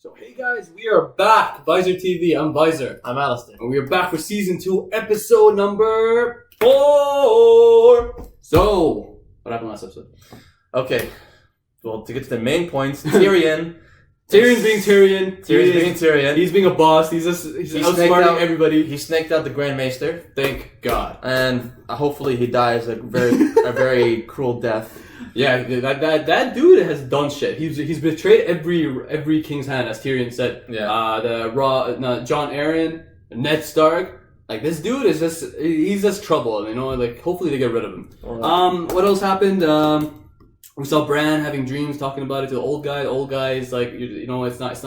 So hey guys, we are back. Visor TV, I'm Visor. I'm Alistair. And we are back for season 2, episode number 4. So, what happened last episode? Okay, well, to get to the main points, Tyrion's being Tyrion. He's being a boss. He's outsmarting everybody. He snaked out the Grand Maester. Thank God. And hopefully he dies a very cruel death. Yeah, that dude has done shit. He's betrayed every king's hand, as Tyrion said. Yeah. Jon Arryn, Ned Stark. Like, this dude is he's just trouble. You know, like, hopefully they get rid of him. What else happened? We saw Bran having dreams, talking about it to the old guy. The old guy is like, you know, it's not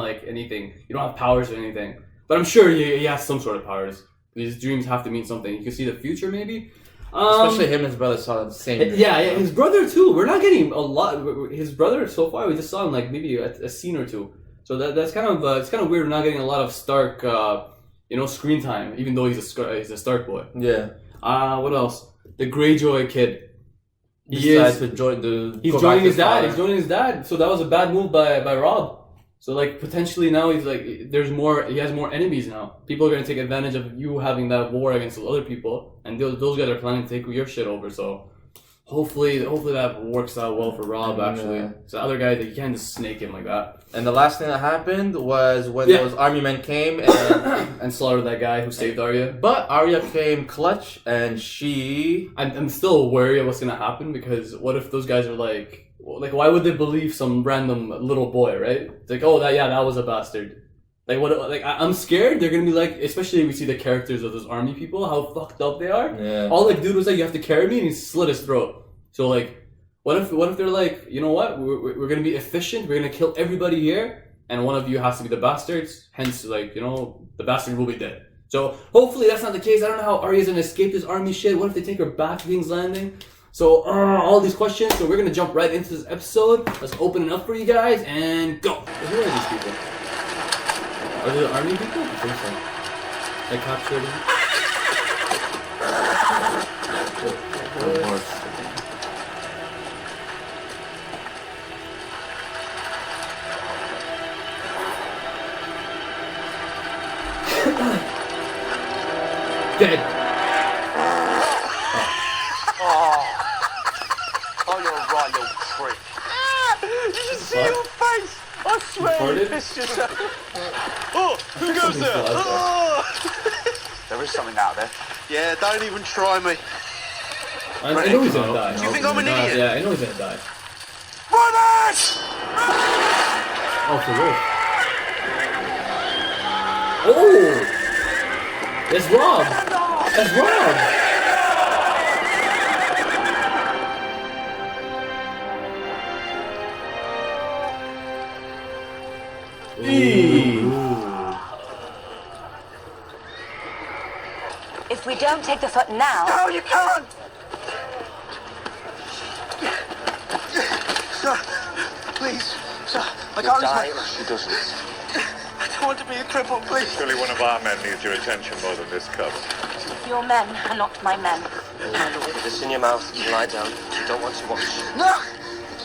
like anything. You don't have powers or anything. But I'm sure he has some sort of powers. These dreams have to mean something. You can see the future, maybe. Especially him and his brother saw the same. Yeah, his brother too. We're not getting a lot. His brother so far, we just saw him like maybe a scene or two. So that's kind of it's kind of weird. We're not getting a lot of Stark, screen time, even though he's a Stark boy. Yeah. What else? The Greyjoy kid. He's joining his dad. He's joining his dad. So that was a bad move by Rob. So like potentially now he's like he has more enemies now. People are gonna take advantage of you having that war against other people, and those guys are planning to take your shit over. So hopefully that works out well for Rob. Actually, it's the other guy that you can't just snake him like that. And the last thing that happened was when those army men came and slaughtered that guy who saved Arya. But Arya came clutch, and I'm still wary of what's gonna happen, because what if those guys are like, why would they believe some random little boy, right? It's like, oh, that was a bastard. Like, what? Like, I'm scared they're gonna be like, especially if we see the characters of those army people, how fucked up they are. Yeah. All like dude was like, you have to carry me, and he slit his throat. So like, what if they're like, you know what? We're gonna be efficient. We're gonna kill everybody here, and one of you has to be the bastards. Hence, like, you know, the bastard will be dead. So hopefully that's not the case. I don't know how Arya's gonna escape this army shit. What if they take her back to King's Landing? So, all these questions, so we're gonna jump right into this episode. Let's open it up for you guys, and go! Who are these people? Are they the army people? I think so. They captured them. Dead! See your face! I swear you pissed yourself! Oh! Who goes there? Oh. There is something out there. Yeah, don't even try me. I know he's gonna die. Do you think I'm an idiot? Yeah, I know he's gonna die. Run it! Oh, for real. Oh! That's Rob! That's Rob! If we don't take the foot now... No, you can't! Sir, please. Sir, I can't lose my... She doesn't. I don't want to be a cripple, please. Surely one of our men needs your attention more than this cub. Your men are not my men. Put this in your mouth and lie down. You don't want to watch. No!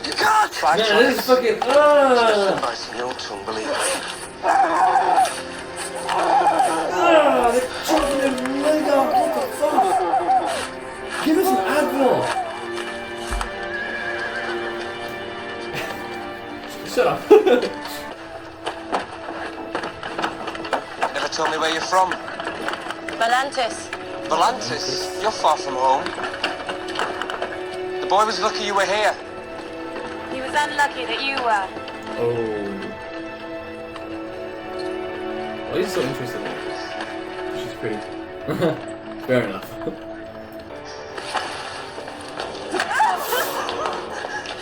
You can't! Try Man, this is fucking... It's nice in your tongue, believe me. They're chopping his leg off. What the fuck? Give us an Advil. Shut up. Never told me where you're from. Valantis. Valantis? You're far from home. The boy was lucky you were here. He was unlucky that you were. Oh. Why are you so interested in this? She's pretty. Fair enough.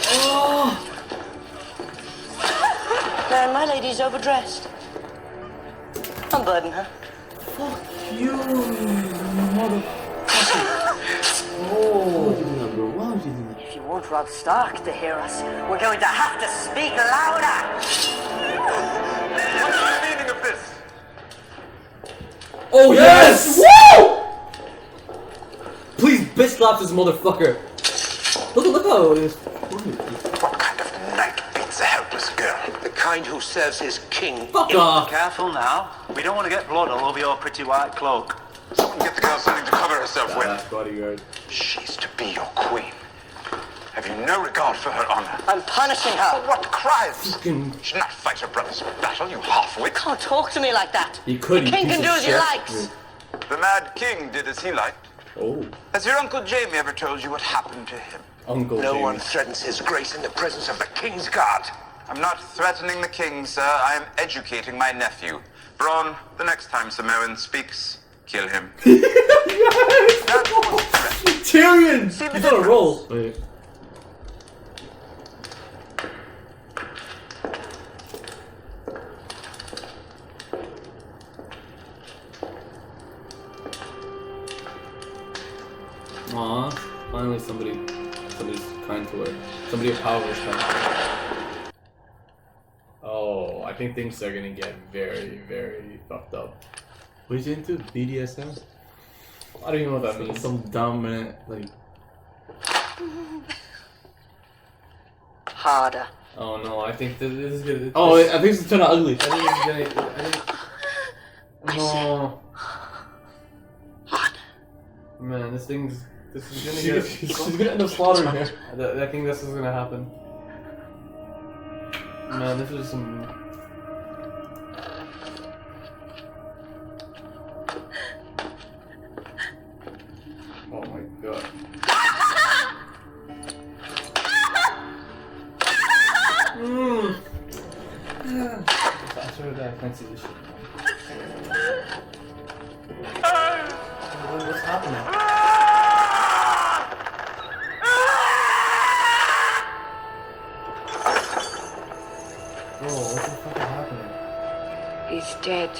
Oh! No, my lady's overdressed. Unburden her. Fuck you, motherfucker. Oh. Why would you do that? If you want Rob Stark to hear us, we're going to have to speak louder. What's the meaning of this? Oh yes! Woo! Please bitch slap this motherfucker. Look how it is. What kind of neck beats a helpless girl? The kind kind who serves his king. Fuck off! Careful now. We don't want to get blood all over your pretty white cloak. Someone get the girl something to cover herself with. Bodyguard. She's to be your queen. Have you no regard for her honor? I'm punishing her. For what crimes? Fucking- She should not fight her brother's battle, you half-wit. Can't talk to me like that. He could. The king piece can do of as he shit. likes. The Mad King did as he liked. Oh, Has your Uncle Jamie ever told you what happened to him? Uncle No Jamie. one threatens his grace in the presence of the king's guard. I'm not threatening the king, sir. I am educating my nephew. Braun, the next time Samoan speaks, kill him. That was threat. Tyrion! See the He's on a roll. Wait. Aw, finally somebody's kind to her. Somebody of power is kind. Oh, I think things are gonna get very, very fucked up. What are you into? BDSM? I don't even know what that means. Some dominant, like... Harder. Oh no, I think this is gonna. Oh, I think it's turn out ugly. I think it's gonna. I think. No. Man, this is gonna get. She's gonna end up slaughtering her. I think this is gonna happen. Man, this is some. Oh my god. Faster than I can't see this shit. What's happening? Bro, what the fuck is happening? He's dead.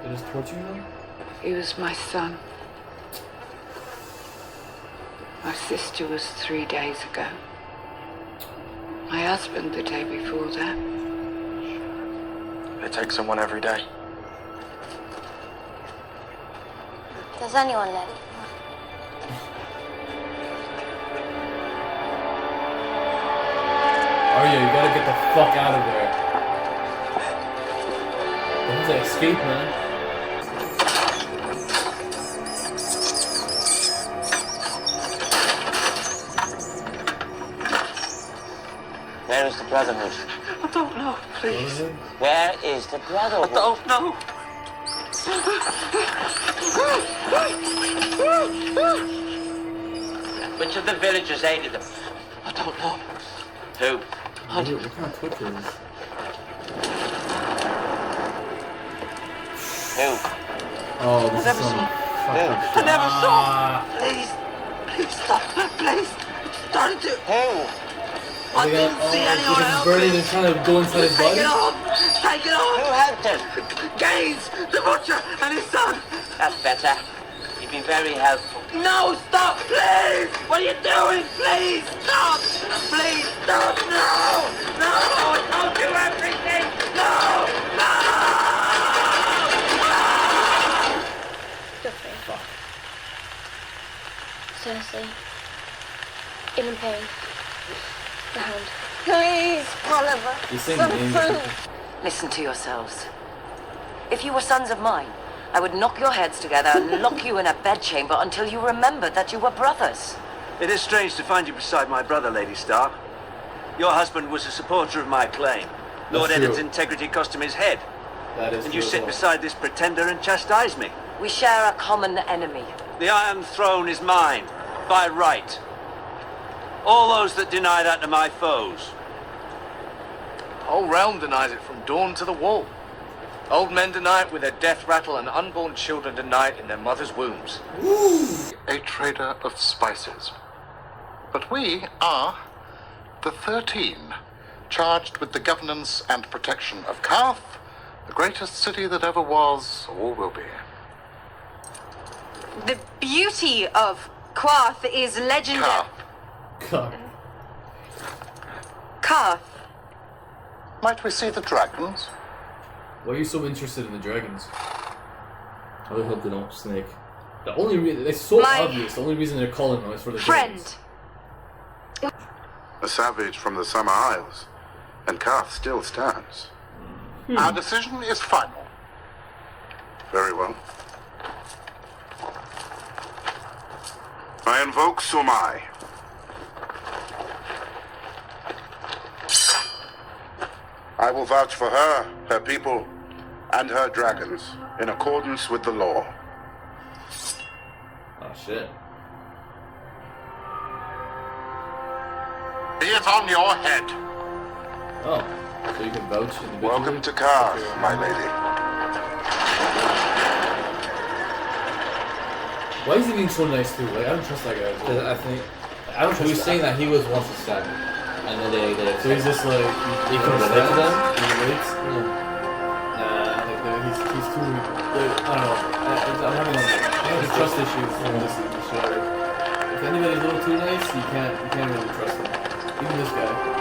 They're just torturing them? He was my son. My sister was 3 days ago. My husband the day before that. They take someone every day. Does anyone let it? Arya, you gotta get the fuck out of there. There's an escape, man. Where is the Brotherhood? I don't know, please. Where is the Brotherhood? I don't know. Which of the villagers aided them? I don't know. Who? What kind of torture is this? Who? Oh, this is some I never saw. Please, please stop. Please. It's starting to. Who? I didn't see anyone Because he's burning and trying to go inside his Take body? it off. Take it Who off. helped him? Gaines, the butcher, and his son. That's better. You've been very helpful. No, stop, please. What are you doing? Please stop. Please stop. No, no. I'll do everything. No, no. Joffrey. Cersei. In pain. The Hound. Please, Oliver. He's saying Some names. food. Listen to yourselves. If you were sons of mine, I would knock your heads together and lock you in a bedchamber until you remembered that you were brothers. It is strange to find you beside my brother, Lady Stark. Your husband was a supporter of my claim. Lord That's true. Eddard's integrity cost him his head. That is And you true as sit well. beside this pretender and chastise me. We share a common enemy. The Iron Throne is mine, by right. All those that deny that are my foes. The whole realm denies it from dawn to the wall. Old men deny it with their death rattle, and unborn children deny it in their mother's wombs. A trader of spices. But we are the 13, charged with the governance and protection of Karth, the greatest city that ever was or will be. The beauty of Quarth is legendary. Karth. God. Quarth. Might we see the dragons? Why are you so interested in the dragons? I really hope they don't snake. The only reason it's so My obvious. The only reason they're calling them is for the Friend. dragons. A savage from the Summer Isles, And Karth still stands. Our decision is final. Very well. I invoke Sumai. I will vouch for her, her people, and her dragons, in accordance with the law. Oh shit. Be it on your head. Oh, so you can vouch individually? Welcome to Karth, my lady. Why is he being so nice too? Like, I don't trust that guy. Because I think I don't he trust was saying that he was once a son, and then they So he's just like... he can relate to them. He relates? Yeah. Like, he's too... Like, I don't know. I'm having trust issues in this show. If anybody's a little too nice, you can't really trust them. Even this guy.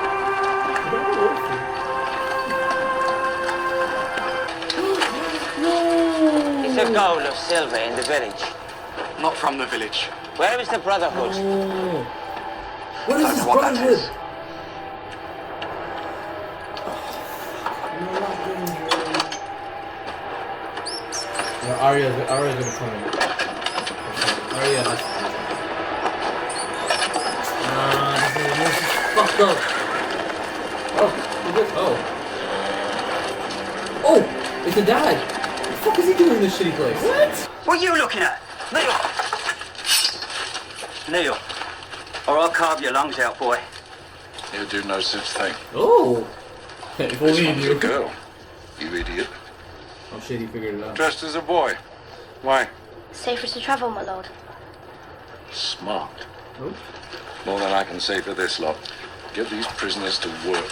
It's a goal of silver in the village. Not from the village. Where is the Brotherhood? Oh. What is Don't this know what that brotherhood? is. Yeah, Arya's gonna come in. Arya has to This is fucked up. Oh, look at this. Oh, it's a dad. What the fuck is he doing in this shitty place? What? What are you looking at? Kneel! Kneel. Or I'll carve your lungs out, boy. You do no such thing. Oh. If This only you one's knew. a girl, you idiot. Oh shit, he figured it out. Dressed as a boy. Why? Safer to travel, my lord. Smart. Oh. More than I can say for this lot. Get these prisoners to work.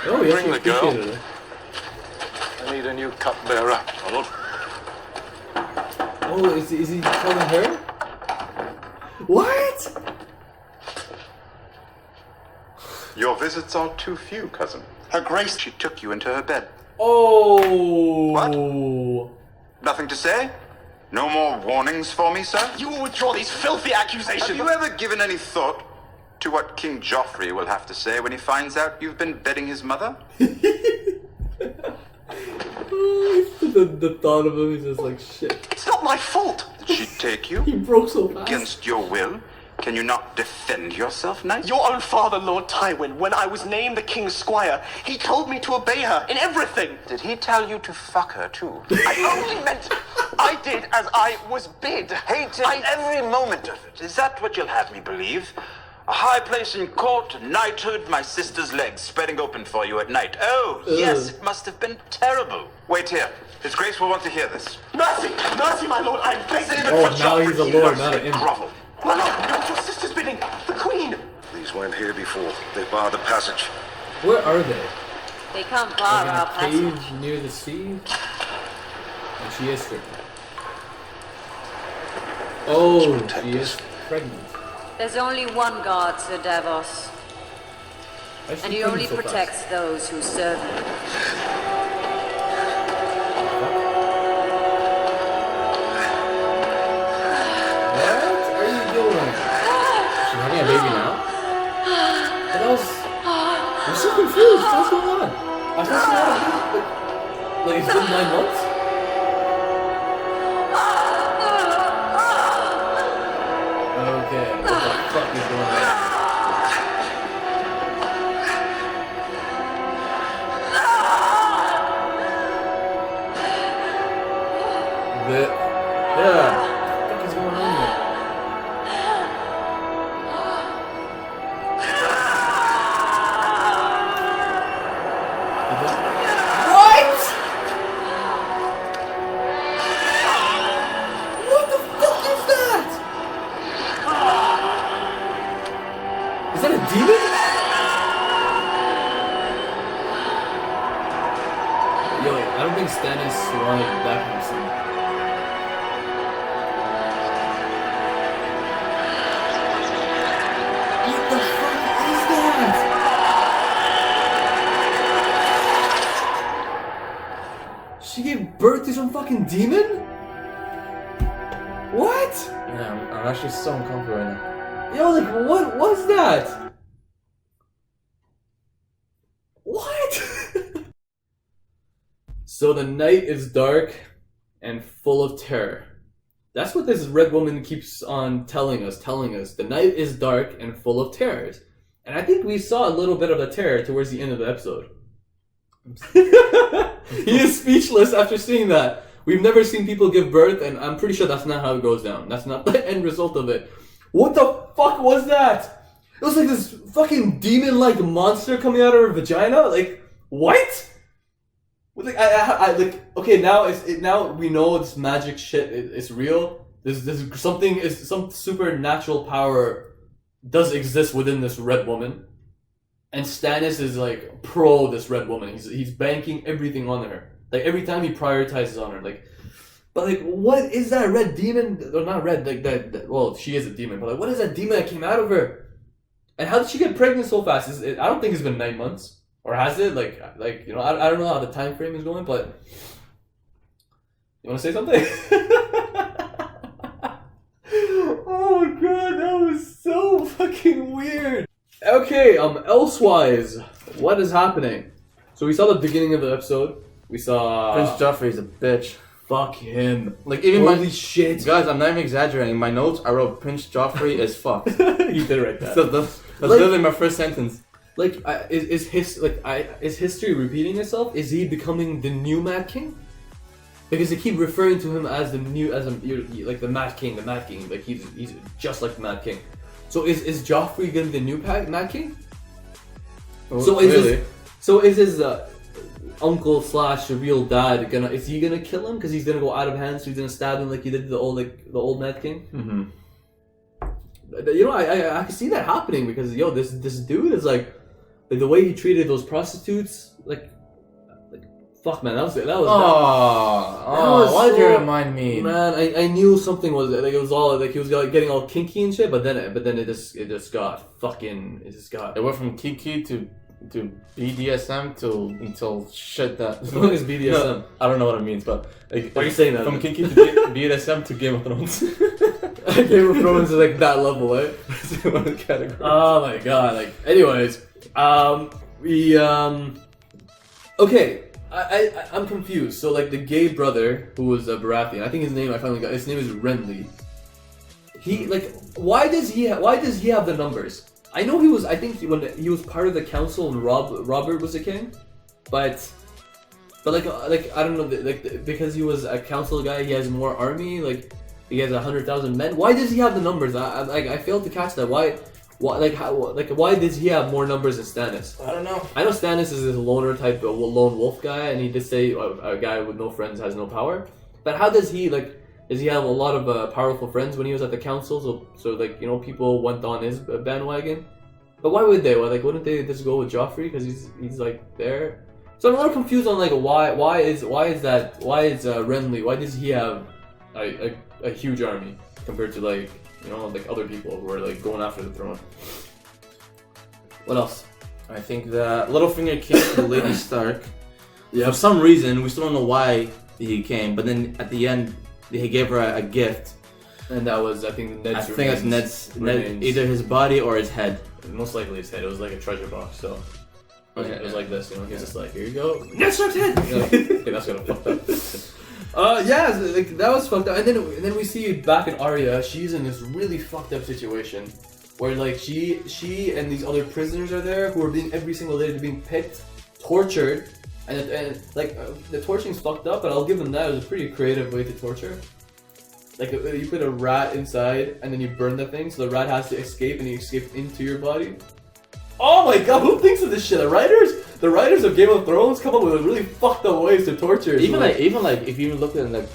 Oh, yes, Bring he the girl. appreciated it. I need a new cupbearer. Oh, is he calling her? What? Your visits are too few, cousin. Her Grace, she took you into her bed. Oh. What? Nothing to say? No more warnings for me, sir? You will withdraw these filthy accusations. Have you ever given any thought to what King Joffrey will have to say when he finds out you've been bedding his mother? The thought of him is just like shit. It's not my fault. Did she take you? He broke so fast. Against your will? Can you not defend yourself, knight? Your own father, Lord Tywin, when I was named the king's squire, he told me to obey her in everything. Did he tell you to fuck her too? I only meant I did as I was bid. Hated every moment of it. Is that what you'll have me believe? A high place in court, knighthood, my sister's legs spreading open for you at night. Oh, yes, it must have been terrible. Wait here. His Grace will want to hear this. Mercy! Mercy, my lord, I beg you. Oh, now he's a lord, not an imp. Grovel. My lord, it was your sister's bidding. The queen. These weren't here before. They barred the passage. Where are they? They can't Like bar in our a cave passage. near the sea? And she is stricken. Oh, she is pregnant. There's only one God, Sir Davos, Why is she and he pregnant only so fast? protects those who serve him. What are you doing? She's having a baby now? What else? I'm so confused. What's going on? I thought she had a baby. Like, it's been 9 months? Okay, what the fuck is going on? Yeah. What the fuck is going on here? What? What the fuck is that? Is that a demon? Yo, I don't think Stannis wanted that person. What the fuck is that? She gave birth to some fucking demon? What? Yeah, I'm actually so uncomfortable right now. Yo, like, what was that? So the night is dark and full of terror. That's what this red woman keeps on telling us. The night is dark and full of terrors. And I think we saw a little bit of the terror towards the end of the episode. He is speechless after seeing that. We've never seen people give birth, and I'm pretty sure that's not how it goes down. That's not the end result of it. What the fuck was that? It was like this fucking demon-like monster coming out of her vagina. Like, what? Like, okay, now we know this magic shit is real. There's some supernatural power does exist within this red woman, and Stannis is like pro this red woman. He's banking everything on her. Like every time he prioritizes on her. Like, but like, what is that red demon? Or not red? Like that. Well, she is a demon, but like, what is that demon that came out of her? And how did she get pregnant so fast? I don't think it's been 9 months. Or has it? Like you know, I don't know how the time frame is going, but you want to say something? Oh my god, that was so fucking weird. Okay, elsewise, what is happening? So we saw the beginning of the episode. We saw Prince Joffrey is a bitch. Fuck him. Like even holy shit, guys, I'm not even exaggerating. In my notes, I wrote Prince Joffrey is fucked. You did write that. So that's literally my first sentence. Like, is history repeating itself? Is he becoming the new Mad King? Because they keep referring to him as the Mad King. Like he's just like the Mad King. So is Joffrey gonna be the new Mad King? Oh, so really? Is his uncle / real dad gonna kill him because he's gonna go out of hand? So he's gonna stab him like he did the old Mad King. Mm-hmm. You know, I can see that happening because this dude is like the way he treated those prostitutes, like fuck, man, that was. Why did you remind me? Man, I knew something was like it was all like he was getting all kinky and shit, but then it just got fucking It went from kinky to BDSM until shit that. What is BDSM? No, I don't know what it means, but like, why are you saying that? From kinky to BDSM to Game of Thrones. Game of Thrones is like that level, right? One of the categories. Oh my god! Like, anyways, okay. I'm confused. So like the gay brother who was a Baratheon, I think his name I finally got. His name is Renly. He like why does he have the numbers? I know he was. I think when he was part of the council when Robert was a king, but like I don't know. Like because he was a council guy, he has more army. Like he has 100,000 men. Why does he have the numbers? I failed to catch that. Why does he have more numbers than Stannis? I don't know. I know Stannis is this loner type, lone wolf guy, and he did say a guy with no friends has no power. But how does he does he have a lot of powerful friends when he was at the council? So like you know people went on his bandwagon. But why would they? Wouldn't they just go with Joffrey because he's like there? So I'm a little confused on like why is Renly? Why does he have a huge army compared to like you know like other people who are like going after the throne? What else? I think that Littlefinger came to Lady Stark. Yeah. For some reason, we still don't know why he came, but then at the end, he gave her a gift. And that was, I think, Ned's. I think that's Ned's either his body or his head. Most likely his head. It was like a treasure box, so. Okay, it was like this, you know. He's just like, here you go. Ned Stark's head. Okay, that's gonna fucked up. Yeah, like that was fucked up. And then we see back in Arya, she's in this really fucked up situation where like she and these other prisoners are there who are being every single day they're being picked, tortured, and like the torturing's fucked up. But I'll give them that. It was a pretty creative way to torture. Like you put a rat inside and then you burn the thing, so the rat has to escape and he escapes into your body. Oh my god, who thinks of this shit? The writers of Game of Thrones come up with really fucked up ways to torture. Even like if you even look at like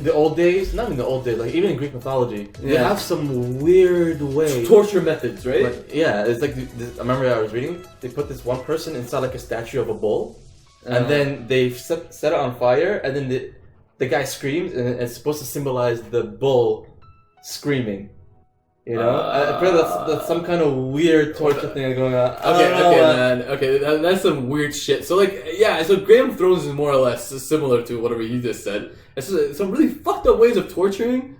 the old days, not in the old days, like even in Greek mythology, they have some weird ways. Torture methods, right? Like, yeah, it's like I remember I was reading. They put this one person inside like a statue of a bull, and then they set it on fire, and then the guy screams, and it's supposed to symbolize the bull screaming. You know, I feel that's some kind of weird torture thing going on. Okay, that's some weird shit. So like, yeah, so Game of Thrones is more or less similar to whatever you just said. It's just some really fucked up ways of torturing,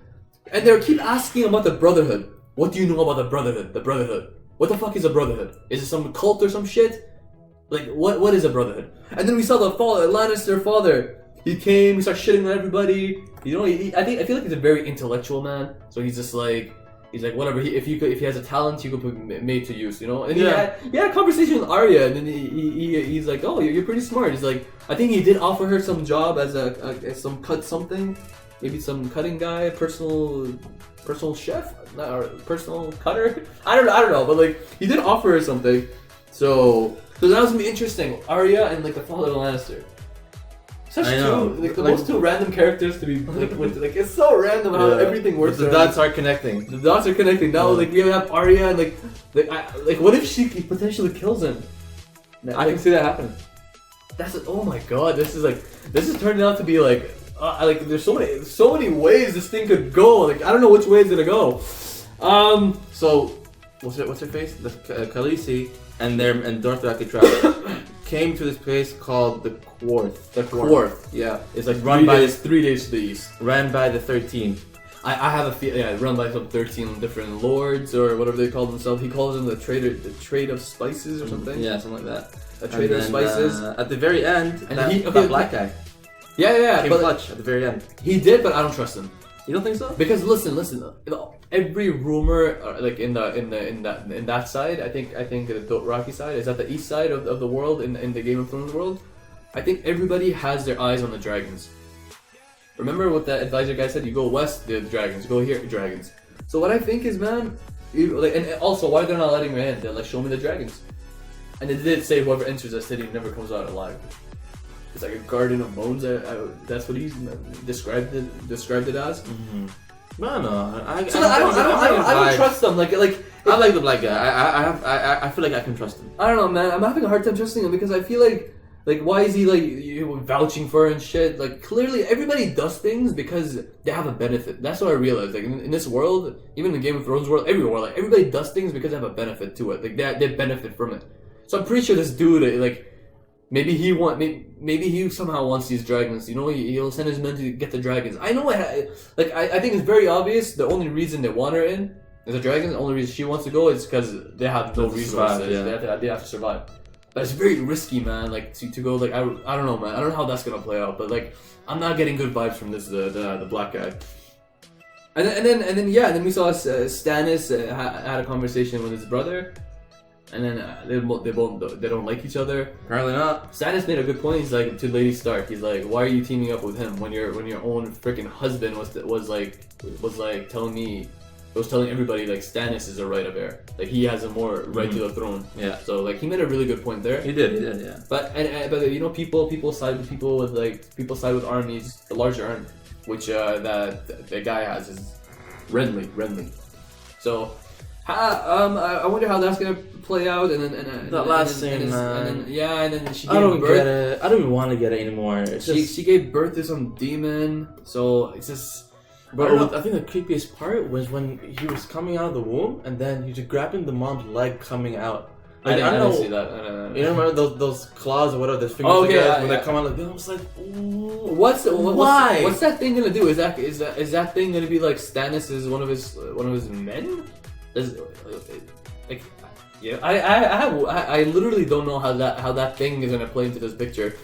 and they keep asking about the Brotherhood. What do you know about the Brotherhood? The Brotherhood. What the fuck is a Brotherhood? Is it some cult or some shit? Like, what is a brotherhood? And then we saw the Lannister father. He came, he started shitting on everybody. You know, I feel like he's a very intellectual man. So he's just like, whatever. If he has a talent, he could put made to use. You know. And he had a conversation with Arya, and then he's like, oh, you're pretty smart. He's like, I think he did offer her some job as something, maybe some cutting guy, personal chef, or personal cutter. I don't know, but like he did offer her something. So that was gonna be interesting. Arya and like the father of Lannister. Such two most two random characters to be with. Like it's so random how everything works. The dots are connecting. The dots are connecting. Now like we have Arya and like what if she potentially kills him? I can see that happening. Oh my god! This is turning out to be like there's so many ways this thing could go. Like I don't know which way it's gonna go. So what's her face? The Khaleesi and Dothraki tribe came to this place called the Quarth. The Quarth, yeah. It's like run by 3 days to the east. Ran by the 13. I have a feeling, run by some 13 different lords or whatever they call themselves. He calls them the trade of spices or something. Yeah, something like that. A trade of spices. At the very end, and that black guy. Yeah, came clutch at the very end. He did, but I don't trust him. You don't think so? Because listen. Every rumor, like in that side, I think the Dothraki side is that the east side of the world in the Game of Thrones world. I think everybody has their eyes on the dragons. Remember what that advisor guy said? You go west, the dragons. You go here, dragons. So what I think is, man, and also why they're not letting me in? They're like, show me the dragons. And they did say whoever enters that city never comes out alive. It's like a garden of bones. That's what he described it as. Mm-hmm. No, I don't trust them. Like I like the black guy. I feel like I can trust him. I don't know, man. I'm having a hard time trusting him because I feel like why is he like vouching for her and shit? Like clearly everybody does things because they have a benefit. That's what I realized. Like in this world, even in the Game of Thrones world, everywhere, like everybody does things because they have a benefit to it. Like they benefit from it. So I'm pretty sure this dude like. Maybe he somehow wants these dragons. You know, he'll send his men to get the dragons. I know. I think it's very obvious. The only reason they want her in is the dragons. The only reason she wants to go is because they have no resources. They have to survive. But it's very risky, man. Like to go. Like I don't know, man. I don't know how that's gonna play out. But like I'm not getting good vibes from this the black guy. And then we saw Stannis had a conversation with his brother. And then they don't like each other. Apparently not. Stannis made a good point. He's like to Lady Stark. He's like, why are you teaming up with him when your own freaking husband was telling everybody like Stannis is a right of heir. Like he has a more right to the throne. Yeah. So like he made a really good point there. He did. Yeah. But you know people side with armies, the larger army, which that the guy has is Renly. So. I wonder how that's gonna play out, and then that last scene, and then she gave I don't birth. get it. I don't even want to get it anymore. She gave birth to some demon, so it's just. But I think the creepiest part was when he was coming out of the womb, and then he was grabbing the mom's leg coming out. Like, I don't see that. You remember those claws or whatever, those fingers when they come out like that? I was like, what's that thing gonna do? Is that thing gonna be like Stannis is one of his men? I literally don't know how that thing is gonna play into this picture.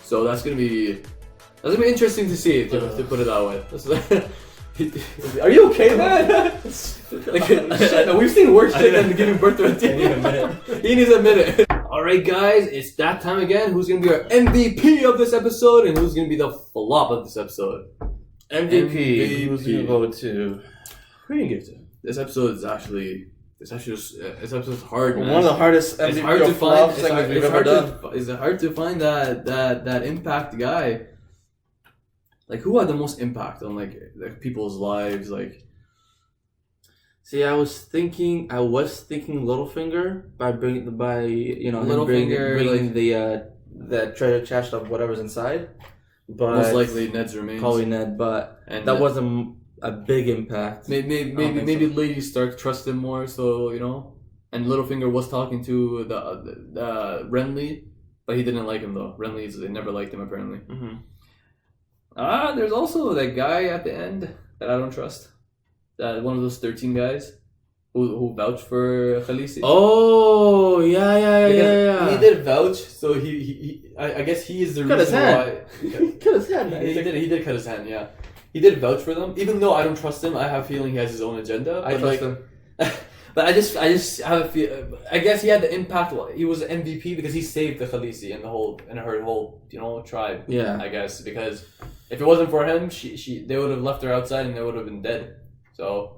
So that's gonna be interesting to see, to put it that way. Are you okay, man? We've seen worse shit than giving birth to a demon. He needs a minute. Alright guys, it's that time again. Who's gonna be our MVP of this episode and who's gonna be the flop of this episode? MVP. Who's gonna go to? Who do you give to? This episode is hard, man. One of the hardest MVP of flop segments we've ever done. It's hard to find that impact guy. Like who had the most impact on like people's lives? Like, see, I was thinking Littlefinger bringing the treasure chest of whatever's inside. But most likely Ned's remains. Probably Ned, but that wasn't a big impact. Maybe Lady Stark trusted him more, so you know. And Littlefinger was talking to the Renly, but he didn't like him though. They never liked him apparently. Mm-hmm. There's also that guy at the end that I don't trust. That one of those 13 guys. who vouched for Khaleesi. Oh, yeah. He did vouch, so I guess he is the Cut his reason hand. why. Cut his hand. He did cut his hand. Yeah, he did vouch for them. Even though I don't trust him, I have a feeling he has his own agenda. I trust him. But I just have a feel. I guess he had the impact. He was an MVP because he saved the Khaleesi and her whole tribe. Yeah. I guess because if it wasn't for him, they would have left her outside and they would have been dead. So.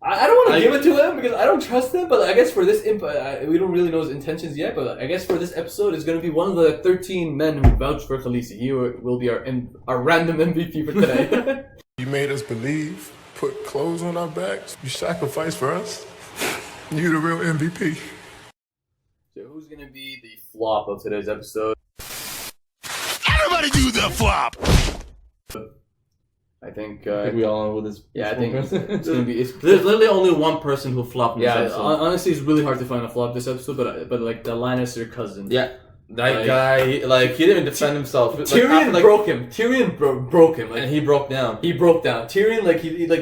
I don't want to give it to him because I don't trust him, but I guess for this we don't really know his intentions yet, but I guess for this episode it's going to be one of the 13 men who vouched for Khaleesi. He will be our random MVP for today. You made us believe, put clothes on our backs, you sacrificed for us. You the real MVP. So who's going to be the flop of today's episode? Everybody do the flop! I think we all know who this. Yeah, I think it's gonna be. There's literally only one person who flopped in this episode. Honestly, it's really hard to find a flop this episode, but like the Lannister cousin. Yeah, that guy, he didn't even defend himself. Tyrion broke him. Tyrion broke him, and he broke down. He broke down. Tyrion,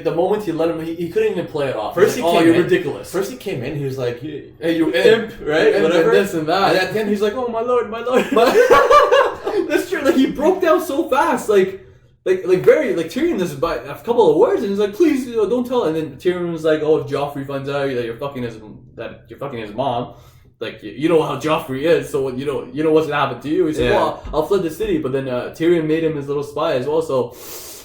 the moment he let him, he couldn't even play it off. First, you're ridiculous. First, he came in. He was like, "Hey, you imp, right? You Whatever." And this and that. And at the end, he's like, "Oh my lord, my lord." That's true. Like he broke down so fast. Tyrion does by a couple of words and he's like, please, don't tell. And then Tyrion was like, oh, if Joffrey finds out that you're fucking his mom, like you know how Joffrey is, so you know what's gonna happen to you. He said, well, I'll flood the city, but then Tyrion made him his little spy as well. So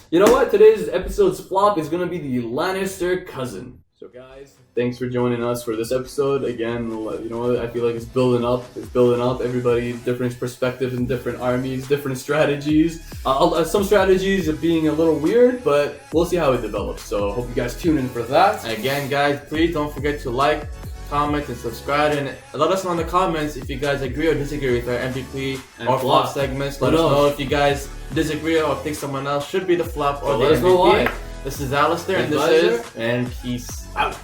you know what? Today's episode's flop is gonna be the Lannister cousin. So guys, thanks for joining us for this episode. Again, I feel like it's building up. Everybody, different perspectives and different armies, different strategies. Some strategies are being a little weird, but we'll see how it develops. So hope you guys tune in for that. Again, guys, please don't forget to like, comment, and subscribe. And let us know in the comments if you guys agree or disagree with our MVP or flop segments. Let us know if you guys disagree or think someone else should be the flop or the MVP. Let us know why. This is Alistair, and this is... And peace out.